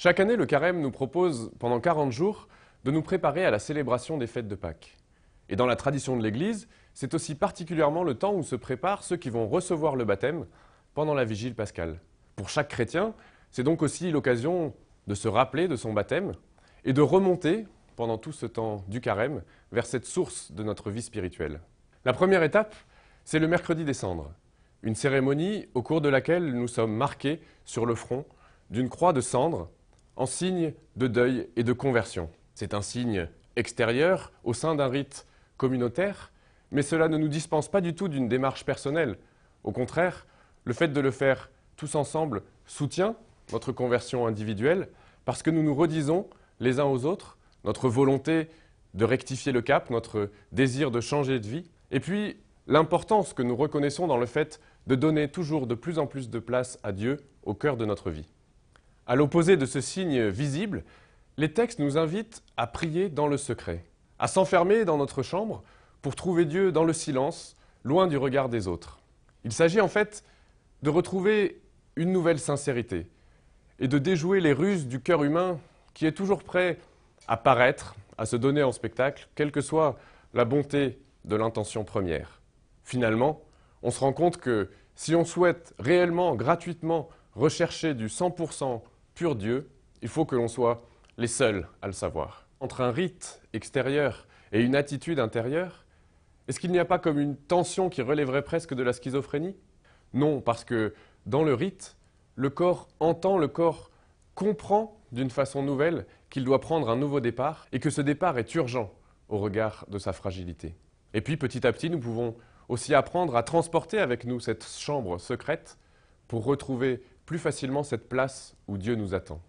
Chaque année, le Carême nous propose, pendant 40 jours, de nous préparer à la célébration des fêtes de Pâques. Et dans la tradition de l'Église, c'est aussi particulièrement le temps où se préparent ceux qui vont recevoir le baptême pendant la vigile pascale. Pour chaque chrétien, c'est donc aussi l'occasion de se rappeler de son baptême et de remonter, pendant tout ce temps du Carême, vers cette source de notre vie spirituelle. La première étape, c'est le mercredi des cendres, une cérémonie au cours de laquelle nous sommes marqués sur le front d'une croix de cendres en signe de deuil et de conversion. C'est un signe extérieur au sein d'un rite communautaire, mais cela ne nous dispense pas du tout d'une démarche personnelle. Au contraire, le fait de le faire tous ensemble soutient notre conversion individuelle parce que nous nous redisons les uns aux autres notre volonté de rectifier le cap, notre désir de changer de vie, et puis l'importance que nous reconnaissons dans le fait de donner toujours de plus en plus de place à Dieu au cœur de notre vie. À l'opposé de ce signe visible, les textes nous invitent à prier dans le secret, à s'enfermer dans notre chambre pour trouver Dieu dans le silence, loin du regard des autres. Il s'agit en fait de retrouver une nouvelle sincérité et de déjouer les ruses du cœur humain qui est toujours prêt à paraître, à se donner en spectacle, quelle que soit la bonté de l'intention première. Finalement, on se rend compte que si on souhaite réellement, gratuitement, rechercher du 100% pur Dieu, il faut que l'on soit les seuls à le savoir. Entre un rite extérieur et une attitude intérieure, est-ce qu'il n'y a pas comme une tension qui relèverait presque de la schizophrénie? Non, parce que dans le rite, le corps entend, le corps comprend d'une façon nouvelle qu'il doit prendre un nouveau départ et que ce départ est urgent au regard de sa fragilité. Et puis petit à petit, nous pouvons aussi apprendre à transporter avec nous cette chambre secrète pour retrouver plus facilement cette place où Dieu nous attend.